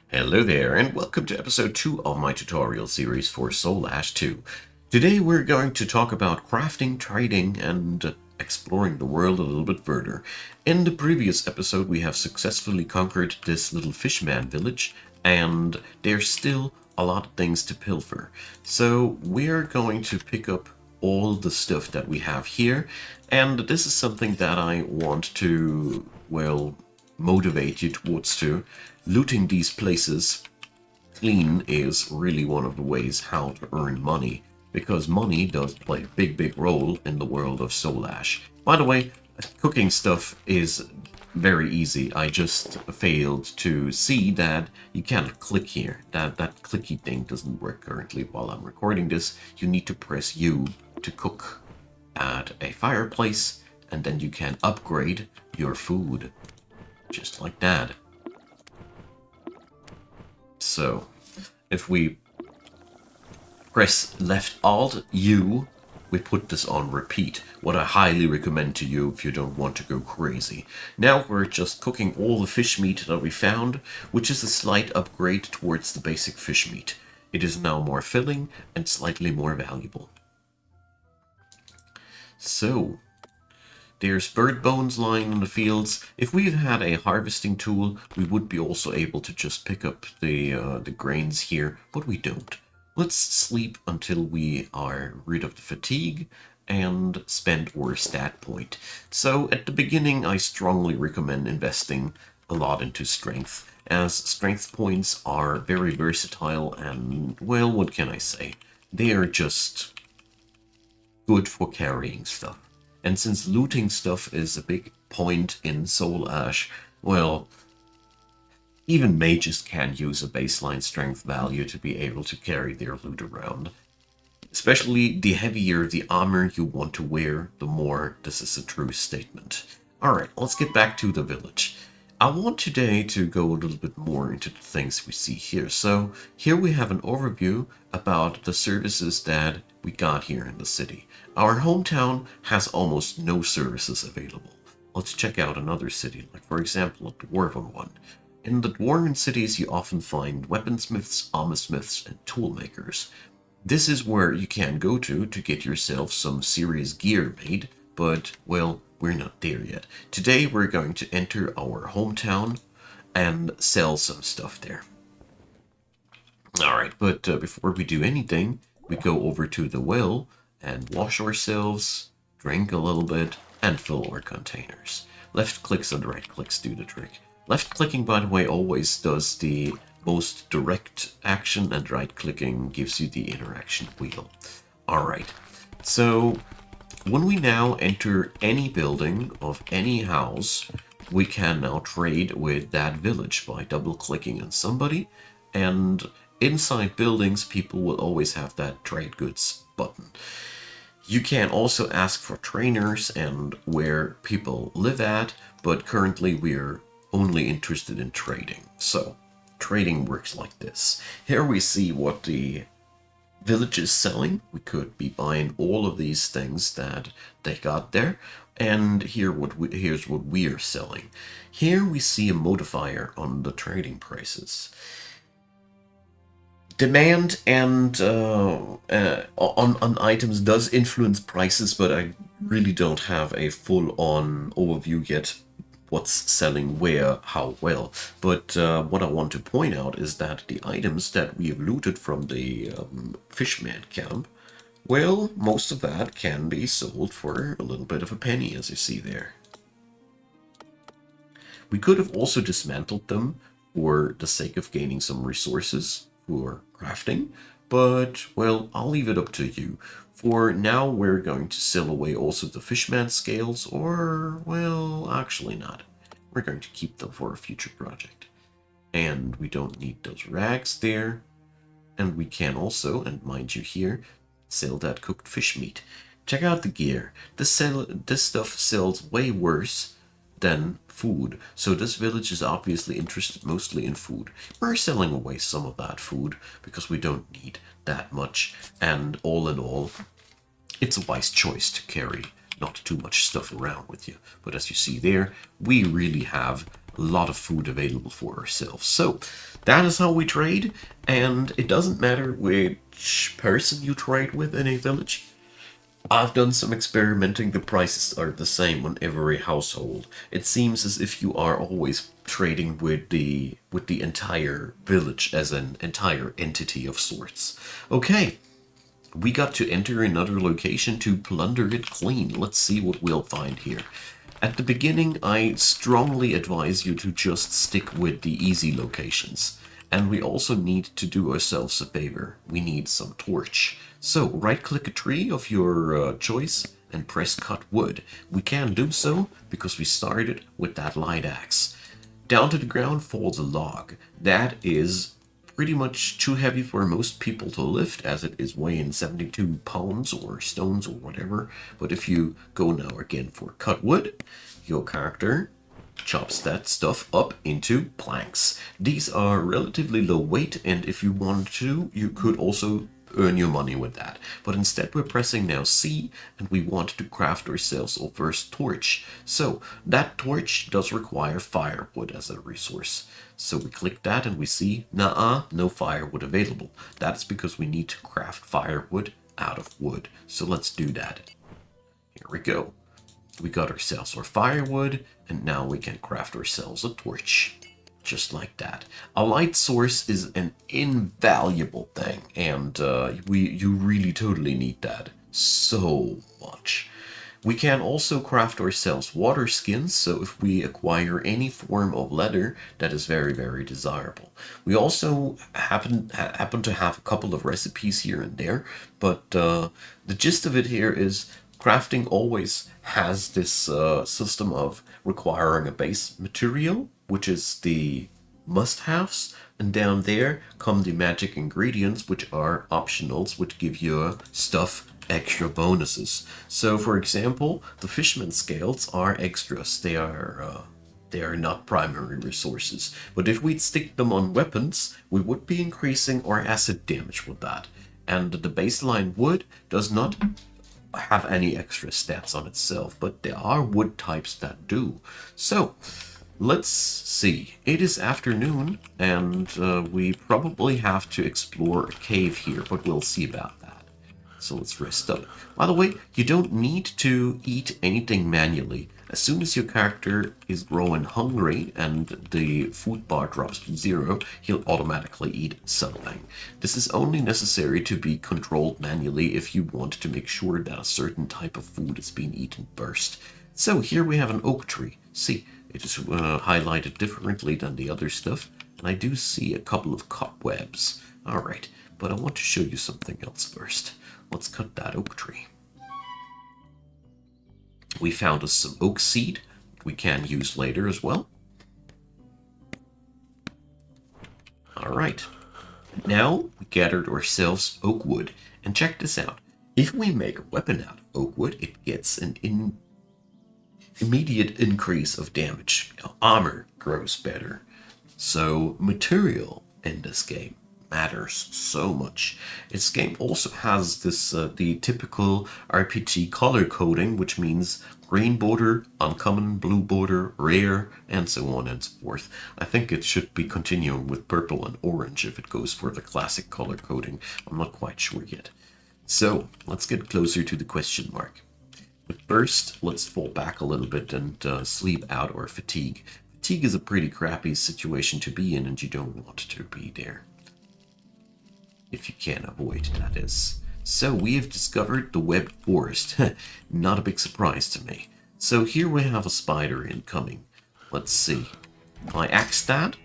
Hello there, and welcome to episode 2 of my tutorial series for Soulash 2. Today we're going to talk about crafting, trading, and exploring the world a little bit further. In the previous episode we have successfully conquered this little fishman village, and there's still a lot of things to pilfer. So we're going to pick up all the stuff that we have here, and this is something that I want to, well, motivate you towards to. Looting these places clean is really one of the ways how to earn money, because money does play a big role in the world of Soulash. By the way, cooking stuff is very easy. I just failed to see that you can't click here. That clicky thing doesn't work currently while I'm recording this. You need to press U to cook at a fireplace, and then you can upgrade your food. Just like that. So, if we press left alt U, we put this on repeat. What I highly recommend to you if you don't want to go crazy. Now we're just cooking all the fish meat that we found, which is a slight upgrade towards the basic fish meat. It is now more filling and slightly more valuable. So, there's bird bones lying in the fields. If we had a harvesting tool, we would be also able to just pick up the grains here, but we don't. Let's sleep until we are rid of the fatigue and spend our stat point. So at the beginning, I strongly recommend investing a lot into strength, as strength points are very versatile and, well, what can I say? They are just good for carrying stuff. And since looting stuff is a big point in Soulash, well, even mages can use a baseline strength value to be able to carry their loot around. Especially the heavier the armor you want to wear, the more this is a true statement. Alright, let's get back to the village. I want today to go a little bit more into the things we see here. So here we have an overview about the services that we got here in the city. Our hometown has almost no services available. Let's check out another city, like for example a dwarven one. In the dwarven cities you often find weaponsmiths, armorsmiths, and toolmakers. This is where you can go to get yourself some serious gear made, but, well, we're not there yet. Today we're going to enter our hometown and sell some stuff there. Alright, but before we do anything, we go over to the well and wash ourselves, drink a little bit, and fill our containers. Left clicks and right clicks do the trick. Left clicking, by the way, always does the most direct action, and right clicking gives you the interaction wheel. Alright, so when we now enter any building of any house, we can now trade with that village by double clicking on somebody, and inside buildings people will always have that trade goods button. You can also ask for trainers and where people live at, but currently we're only interested in trading. So trading works like this. Here we see what the village is selling. We could be buying all of these things that they got there, and here's what we are selling. Here we see a modifier on the trading prices. Demand and on items does influence prices, but I really don't have a full-on overview yet what's selling where, how well. But what I want to point out is that the items that we have looted from the fishman camp, well, most of that can be sold for a little bit of a penny, as you see there. We could have also dismantled them for the sake of gaining some resources for crafting, but, well, I'll leave it up to you. For now, we're going to sell away also the fishman scales, or, well, actually not. We're going to keep them for a future project. And we don't need those rags there. And we can also, and mind you here, sell that cooked fish meat. Check out the gear. This stuff sells way worse than food. So this village is obviously interested mostly in food. We're selling away some of that food because we don't need that much. And all in all, it's a wise choice to carry not too much stuff around with you. But as you see there, we really have a lot of food available for ourselves. So that is how we trade, and it doesn't matter which person you trade with in a village. I've done some experimenting. The prices are the same on every household. It seems as if you are always trading with the entire village as an entire entity of sorts. Okay, we got to enter another location to plunder it clean. Let's see what we'll find here. At the beginning, I strongly advise you to just stick with the easy locations. And we also need to do ourselves a favor. We need some torch. So right-click a tree of your choice and press cut wood. We can do so because we started with that light axe. Down to the ground falls a log. That is pretty much too heavy for most people to lift, as it is weighing 72 pounds or stones or whatever. But if you go now again for cut wood, your character chops that stuff up into planks. These are relatively low weight, and if you wanted to, you could also earn your money with that. But instead we're pressing now C, and we want to craft ourselves our first torch. So that torch does require firewood as a resource. So we click that and we see, no firewood available. That's because we need to craft firewood out of wood. So let's do that. Here we go. We got ourselves our firewood, and now we can craft ourselves a torch. Just like that. A light source is an invaluable thing, and you really totally need that so much. We can also craft ourselves water skins, so if we acquire any form of leather, that is very, very desirable. We also happen to have a couple of recipes here and there, but the gist of it here is crafting always has this system of requiring a base material, which is the must-haves, and down there come the magic ingredients, which are optionals, which give you stuff extra bonuses. So for example, the fishman scales are extras. They are not primary resources. But if we'd stick them on weapons, we would be increasing our acid damage with that. And the baseline wood does not have any extra stats on itself, but there are wood types that do. So let's see. It is afternoon, and we probably have to explore a cave here, but we'll see about that. So let's rest up. By the way, you don't need to eat anything manually. As soon as your character is growing hungry and the food bar drops to 0, he'll automatically eat something. This is only necessary to be controlled manually if you want to make sure that a certain type of food is being eaten first. So here we have an oak tree. See, it is highlighted differently than the other stuff, and I do see a couple of cobwebs. Alright, but I want to show you something else first. Let's cut that oak tree. We found us some oak seed we can use later as well. Alright, now we gathered ourselves oak wood, and check this out. If we make a weapon out of oak wood, it gets an immediate increase of damage. Armor grows better. So material in this game matters so much. This game also has this the typical RPG color coding, which means green border, uncommon, blue border, rare, and so on and so forth. I think it should be continuing with purple and orange if it goes for the classic color coding. I'm not quite sure yet. So let's get closer to the question mark. But first, let's fall back a little bit and sleep out our fatigue. Fatigue is a pretty crappy situation to be in, and you don't want to be there. If you can avoid, that is. So we have discovered the webbed forest. Not a big surprise to me. So here we have a spider incoming. Let's see. I axe that.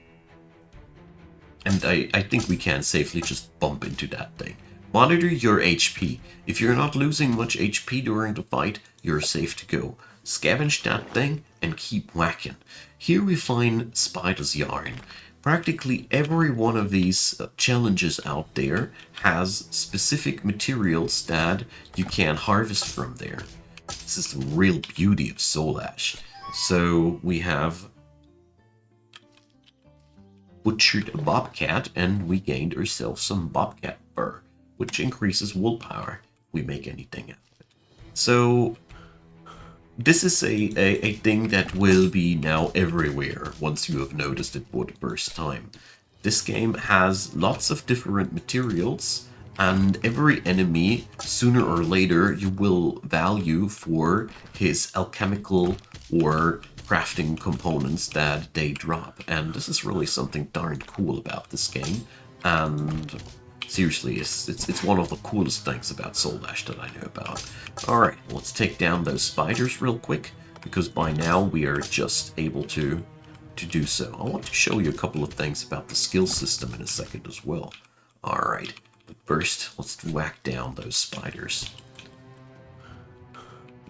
And I think we can safely just bump into that thing. Monitor your HP. If you're not losing much HP during the fight, you're safe to go. Scavenge that thing and keep whacking. Here we find spider's yarn. Practically every one of these challenges out there has specific materials that you can harvest from there. This is the real beauty of Soulash. So we have butchered a bobcat, and we gained ourselves some bobcat fur, which increases wool power if we make anything out of it. So This is a thing that will be now everywhere once you have noticed it for the first time. This game has lots of different materials, and every enemy, sooner or later, you will value for his alchemical or crafting components that they drop. And this is really something darn cool about this game. And seriously, it's one of the coolest things about Soulash that I know about. Alright, let's take down those spiders real quick, because by now we are just able to do so. I want to show you a couple of things about the skill system in a second as well. Alright, but first, let's whack down those spiders.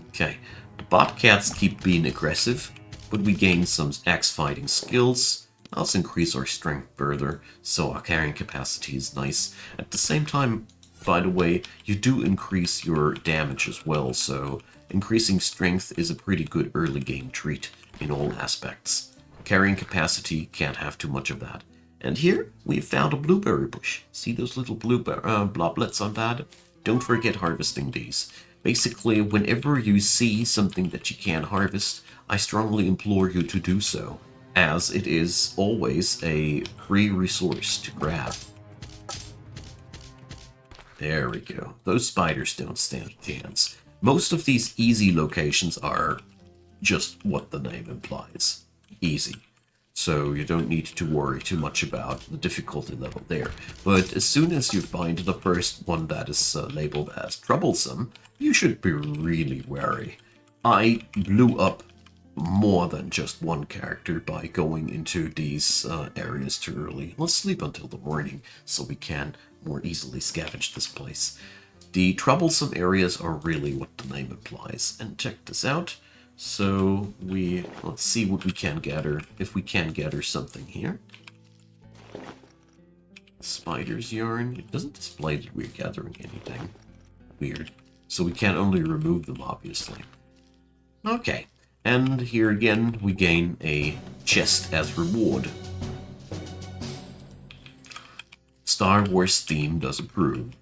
Okay, the bobcats keep being aggressive, but we gain some axe fighting skills. Let's increase our strength further, so our carrying capacity is nice. At the same time, by the way, you do increase your damage as well, so increasing strength is a pretty good early game treat in all aspects. Carrying capacity can't have too much of that. And here, we've found a blueberry bush. See those little bloblets on that? Don't forget harvesting these. Basically, whenever you see something that you can harvest, I strongly implore you to do so, as it is always a free resource to grab. There we go. Those spiders don't stand a chance. Most of these easy locations are just what the name implies. Easy. So you don't need to worry too much about the difficulty level there. But as soon as you find the first one that is labeled as troublesome, you should be really wary. I blew up more than just one character by going into these areas too early. Let's sleep until the morning so we can more easily scavenge this place. The troublesome areas are really what the name implies. And check this out. So let's see what we can gather, if we can gather something here. Spider's yarn. It doesn't display that we're gathering anything. Weird. So we can only remove them, obviously. Okay. And here again, we gain a chest as reward. Star Wars theme does approve.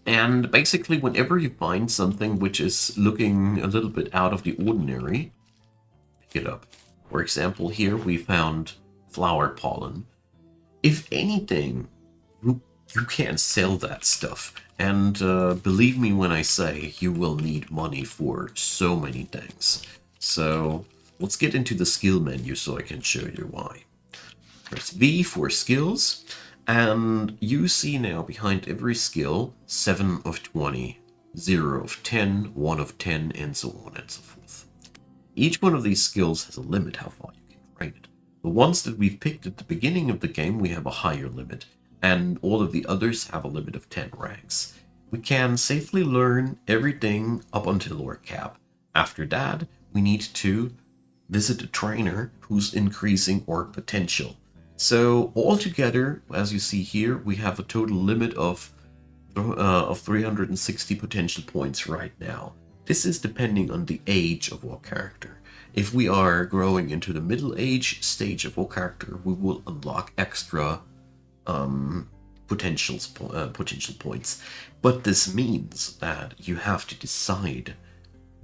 And basically, whenever you find something which is looking a little bit out of the ordinary, pick it up. For example, here we found flower pollen. If anything, you can't sell that stuff. And believe me when I say you will need money for so many things. So let's get into the skill menu so I can show you why. Press V for skills. And you see now behind every skill 7 of 20, 0 of 10, 1 of 10, and so on and so forth. Each one of these skills has a limit how far you can train it. The ones that we've picked at the beginning of the game, we have a higher limit, and all of the others have a limit of 10 ranks. We can safely learn everything up until our cap. After that, we need to visit a trainer who's increasing our potential. So altogether, as you see here, we have a total limit of 360 potential points right now. This is depending on the age of our character. If we are growing into the middle age stage of our character, we will unlock extra potential points. But this means that you have to decide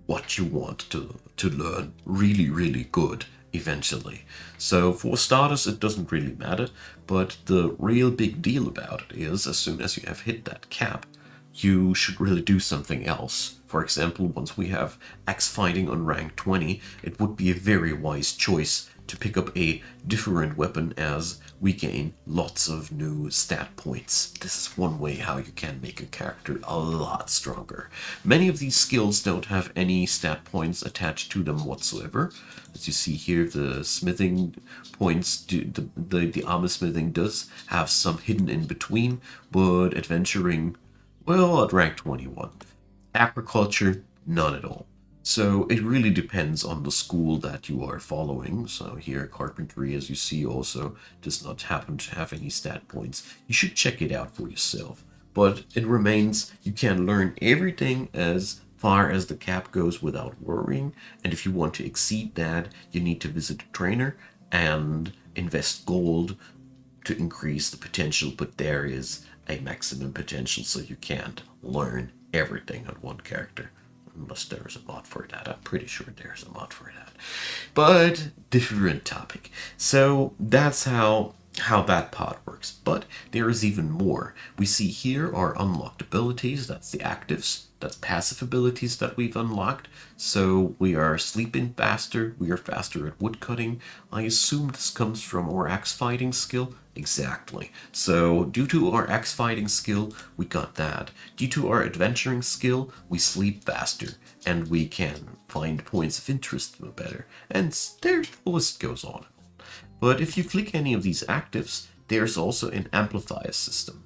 what you want to learn really, really good eventually. So for starters, it doesn't really matter, but the real big deal about it is as soon as you have hit that cap, you should really do something else. For example, once we have axe fighting on rank 20, it would be a very wise choice to pick up a different weapon as we gain lots of new stat points. This is one way how you can make a character a lot stronger. Many of these skills don't have any stat points attached to them whatsoever. As you see here, the smithing points, the armor smithing does have some hidden in between, but adventuring, well, at rank 21. Agriculture, none at all. So it really depends on the school that you are following. So here, carpentry, as you see, also does not happen to have any stat points. You should check it out for yourself. But it remains, you can learn everything as far as the cap goes without worrying. And if you want to exceed that, you need to visit a trainer and invest gold to increase the potential. But there is a maximum potential, so you can't learn everything on one character. unless there's a mod for that. I'm pretty sure there's a mod for that. But different topic. So that's how that pod works. But there is even more. We see here are unlocked abilities. That's the actives. That's passive abilities that we've unlocked. So we are sleeping faster. We are faster at woodcutting. I assume this comes from our axe fighting skill. Exactly. So due to our axe fighting skill, we got that. Due to our adventuring skill, we sleep faster. And we can find points of interest better. And there the list goes on. But if you click any of these actives, there's also an amplifier system.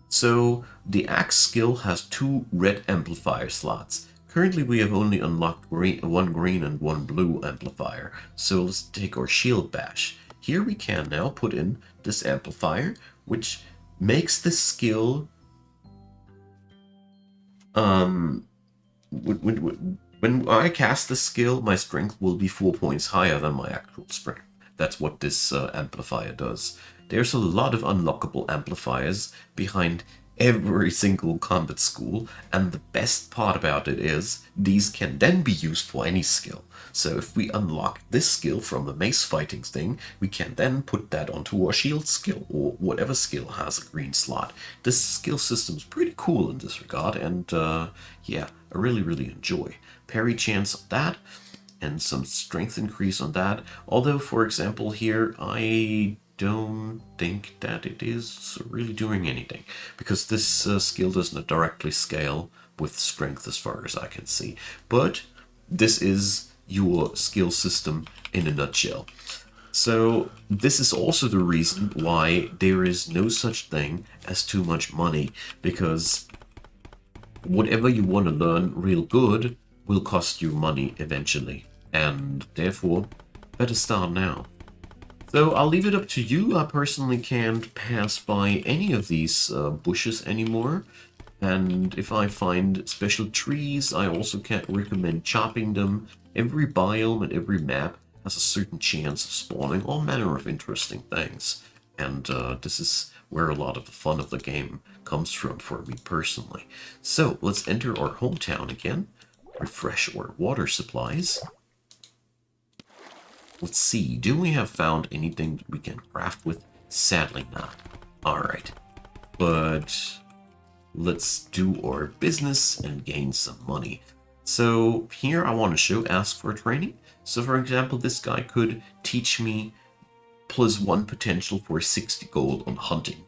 So the axe skill has 2 red amplifier slots. Currently we have only unlocked one green and one blue amplifier. So let's take our shield bash. Here we can now put in this amplifier, which makes the skill when I cast the skill, my strength will be 4 points higher than my actual strength. That's what this amplifier does. There's a lot of unlockable amplifiers behind every single combat school, and the best part about it is these can then be used for any skill. So if we unlock this skill from the mace fighting thing, we can then put that onto our shield skill, or whatever skill has a green slot. This skill system is pretty cool in this regard, and yeah, I really enjoy. Parry chance on that, and some strength increase on that. Although, for example, here I don't think that it is really doing anything, because this skill doesn't directly scale with strength as far as I can see. But this is your skill system in a nutshell. So this is also the reason why there is no such thing as too much money, because whatever you want to learn real good will cost you money eventually, and therefore better start now. So I'll leave it up to you. I personally can't pass by any of these bushes anymore, and if I find special trees, I also can't recommend chopping them. Every biome and every map has a certain chance of spawning all manner of interesting things, and this is where a lot of the fun of the game comes from for me personally. So let's enter our hometown again, refresh our water supplies. Let's see, do we have found anything that we can craft with? Sadly not. Alright, but let's do our business and gain some money. So here I want to show ask for training. So for example, this guy could teach me +1 potential for 60 gold on hunting.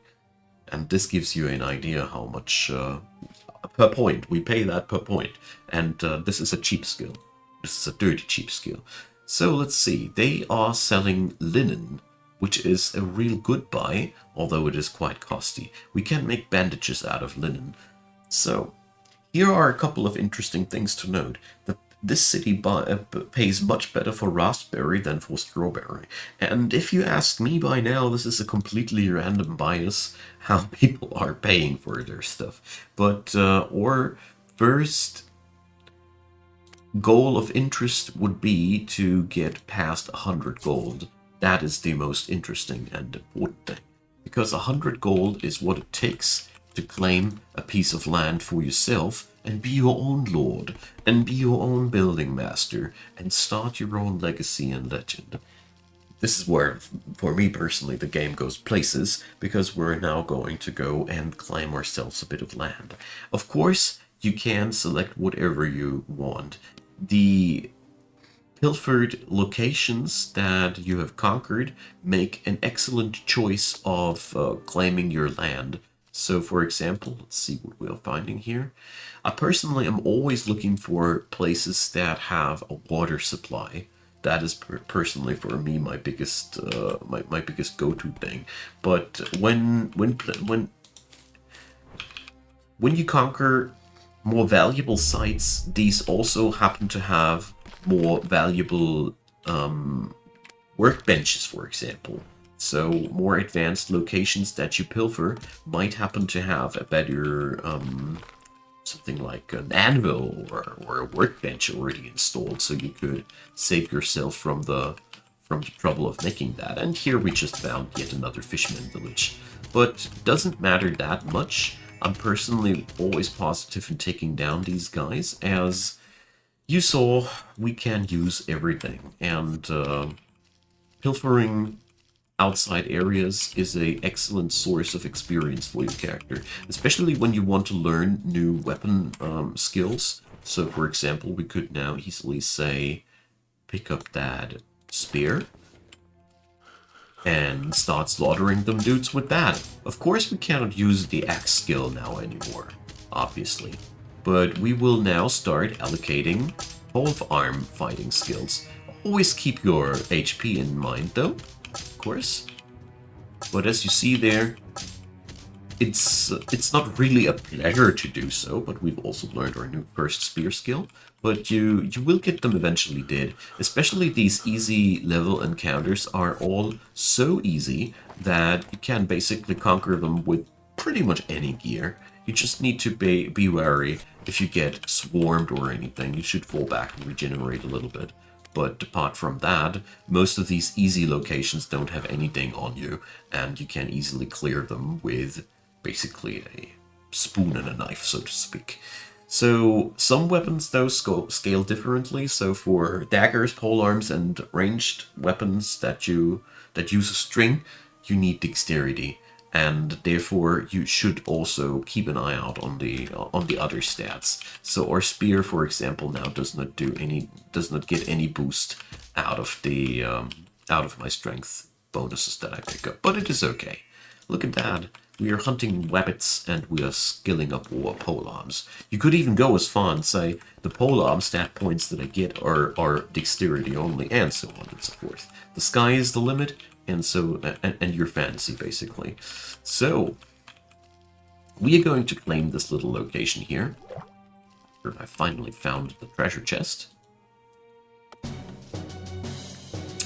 And this gives you an idea how much per point. We pay that per point. And this is a cheap skill. This is a dirty cheap skill. So let's see. They are selling linen, which is a real good buy, although it is quite costly. We can make bandages out of linen. So here are a couple of interesting things to note. This city pays much better for raspberry than for strawberry. And if you ask me by now, this is a completely random bias, how people are paying for their stuff. But our first goal of interest would be to get past 100 gold. That is the most interesting and important thing. Because 100 gold is what it takes to claim a piece of land for yourself and be your own lord, and be your own building master, and start your own legacy and legend. This is where, for me personally, the game goes places, because we're now going to go and claim ourselves a bit of land. Of course, you can select whatever you want. The pilfered locations that you have conquered make an excellent choice of claiming your land. So for example, let's see what we're finding here. I personally am always looking for places that have a water supply. That is personally for me my biggest my biggest go-to thing. But when you conquer more valuable sites, these also happen to have more valuable workbenches, for example. So more advanced locations that you pilfer might happen to have a better something like an anvil or a workbench already installed, so you could save yourself from the trouble of making that. And here we just found yet another fisherman village. But doesn't matter that much. I'm personally always positive in taking down these guys, as You saw we can use everything, and pilfering outside areas is a excellent source of experience for your character, especially when you want to learn new weapon skills. So, for example, we could now easily say, pick up that spear and start slaughtering them dudes with that. Of course, we cannot use the axe skill now anymore, obviously. But we will now start allocating both arm fighting skills. Always keep your HP in mind, though, of course. But as you see there, it's not really a pleasure to do so, but we've also learned our new first spear skill. But you will get them eventually did. Especially these easy level encounters are all so easy that you can basically conquer them with pretty much any gear. You just need to be wary if you get swarmed or anything. You should fall back and regenerate a little bit. But apart from that, most of these easy locations don't have anything on you, and you can easily clear them with basically a spoon and a knife, so to speak. So some weapons, though, scale differently. So for daggers, polearms, and ranged weapons that use a string, you need dexterity, and therefore you should also keep an eye out on the other stats. So our spear, for example, now does not get any boost out of the out of my strength bonuses that I pick up, but it is okay. Look at that. We are hunting rabbits and we are skilling up our polearms. You could even go as far and say the polearm stat points that I get are dexterity only, and so on and so forth. The sky is the limit, and so and your fantasy basically. So we are going to claim this little location here. I finally found the treasure chest.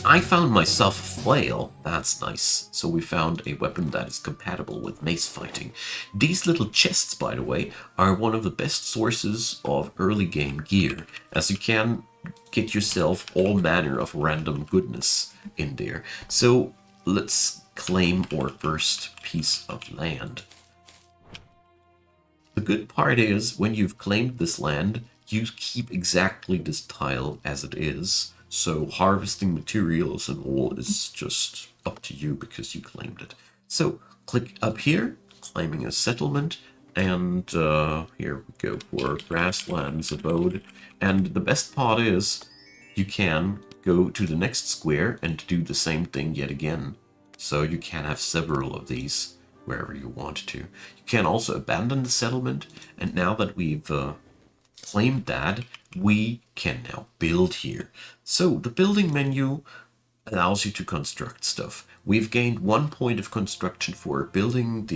I found myself a flail. That's nice. So we found a weapon that is compatible with mace fighting. These little chests, by the way, are one of the best sources of early game gear, as you can get yourself all manner of random goodness in there. So let's claim our first piece of land. The good part is, when you've claimed this land, you keep exactly this tile as it is. So harvesting materials and all is just up to you because you claimed it. So click up here, claiming a settlement, and here we go for Grasslands Abode. And the best part is you can go to the next square and do the same thing yet again. So you can have several of these wherever you want to. You can also abandon the settlement, and now that we've claimed that, we can now build here. So the building menu allows you to construct stuff. We've gained 1 point of construction for building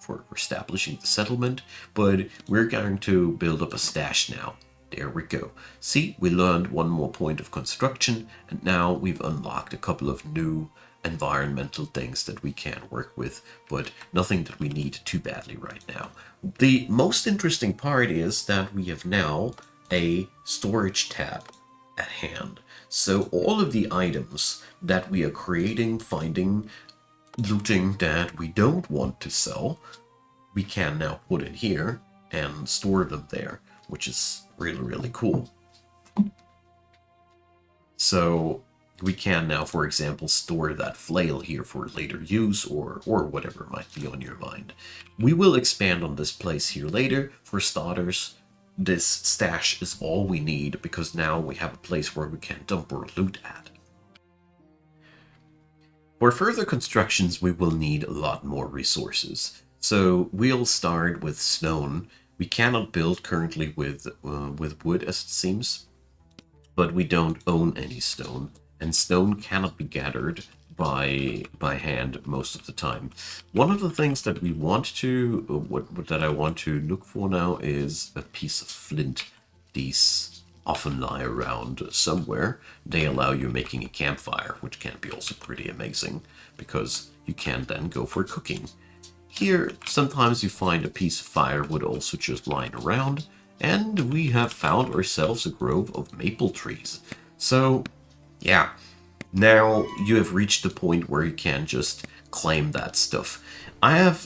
for establishing the settlement, but we're going to build up a stash now. There we go. See, we learned 1 more point of construction, and now we've unlocked a couple of new environmental things that we can work with, but nothing that we need too badly right now. The most interesting part is that we have now a storage tab at hand. So all of the items that we are creating, finding, looting that we don't want to sell, we can now put in here and store them there, which is really, really cool. So we can now, for example, store that flail here for later use or whatever might be on your mind. We will expand on this place here later. For starters, this stash is all we need because now we have a place where we can dump our loot at. For further constructions, we will need a lot more resources. So we'll start with stone. We cannot build currently with wood, as it seems, but we don't own any stone, and stone cannot be gathered by hand most of the time. One of the things that we want to, that I want to look for now is a piece of flint. These often lie around somewhere. They allow you making a campfire, which can be also pretty amazing, because you can then go for cooking. Here, sometimes you find a piece of firewood also just lying around, and we have found ourselves a grove of maple trees. So, yeah, now you have reached the point where you can just claim that stuff. I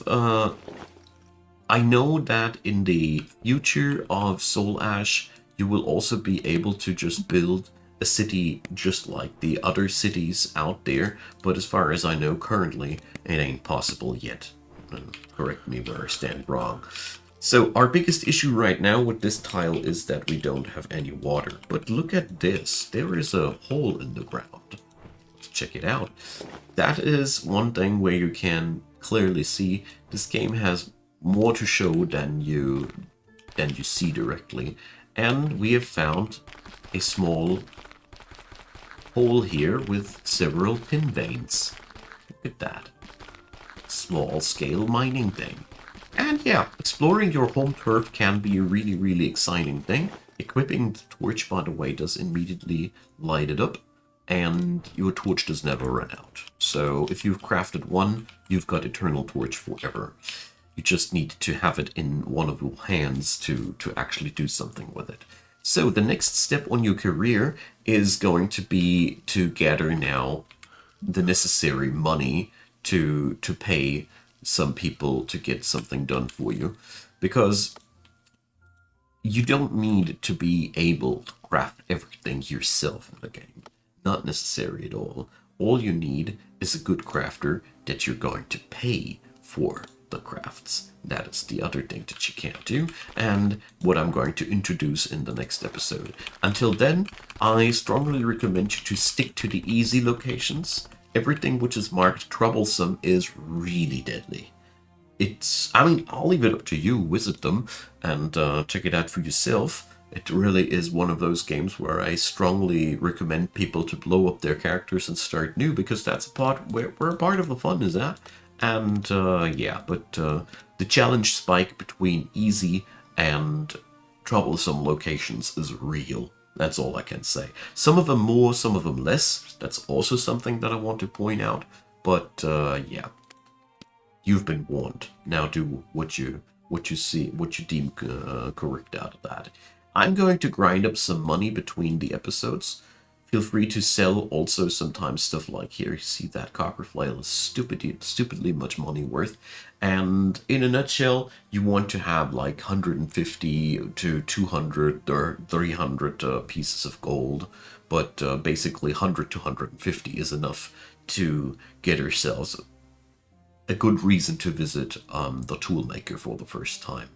know that in the future of Soulash, you will also be able to just build a city just like the other cities out there, but as far as I know currently, it ain't possible yet. Correct me where I stand wrong. So our biggest issue right now with this tile is that we don't have any water. But look at this. There is a hole in the ground. Let's check it out. That is one thing where you can clearly see this game has more to show than you see directly. And we have found a small hole here with several pin veins. Look at that. Small scale mining thing. And yeah, exploring your home turf can be a really, really exciting thing. Equipping the torch, by the way, does immediately light it up, and your torch does never run out. So if you've crafted one, you've got eternal torch forever. You just need to have it in one of your hands to actually do something with it. So the next step on your career is going to be to gather now the necessary money to pay some people to get something done for you, because you don't need to be able to craft everything yourself in the game. Not necessary at all. All you need is a good crafter that you're going to pay for the crafts. That is the other thing that you can't do, and what I'm going to introduce in the next episode. Until then, I strongly recommend you to stick to the easy locations. Everything which is marked troublesome is really deadly. I mean, I'll leave it up to you, visit them, and check it out for yourself. It really is one of those games where I strongly recommend people to blow up their characters and start new, because that's a part where part of the fun is at. And yeah, but the challenge spike between easy and troublesome locations is real. That's all I can say. Some of them more, some of them less. That's also something that I want to point out. But yeah, you've been warned. Now do what you see, what you deem correct out of that. I'm going to grind up some money between the episodes. Feel free to sell also sometimes stuff like here. You see that copper flail is stupidly much money worth. And in a nutshell, you want to have like 150 to 200 or 300 pieces of gold. But basically 100 to 150 is enough to get yourselves a good reason to visit the toolmaker for the first time.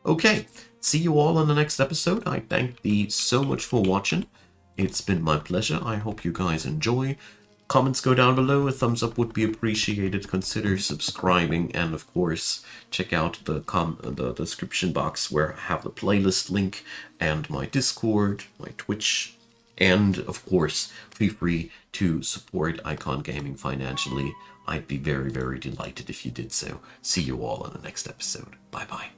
Okay, see you all in the next episode. I thank thee so much for watching. It's been my pleasure. I hope you guys enjoy. Comments go down below. A thumbs up would be appreciated. Consider subscribing, and of course, check out the description box where I have the playlist link and my Discord, my Twitch, and of course, feel free to support Icon Gaming financially. I'd be very, very delighted if you did so. See you all in the next episode. Bye bye.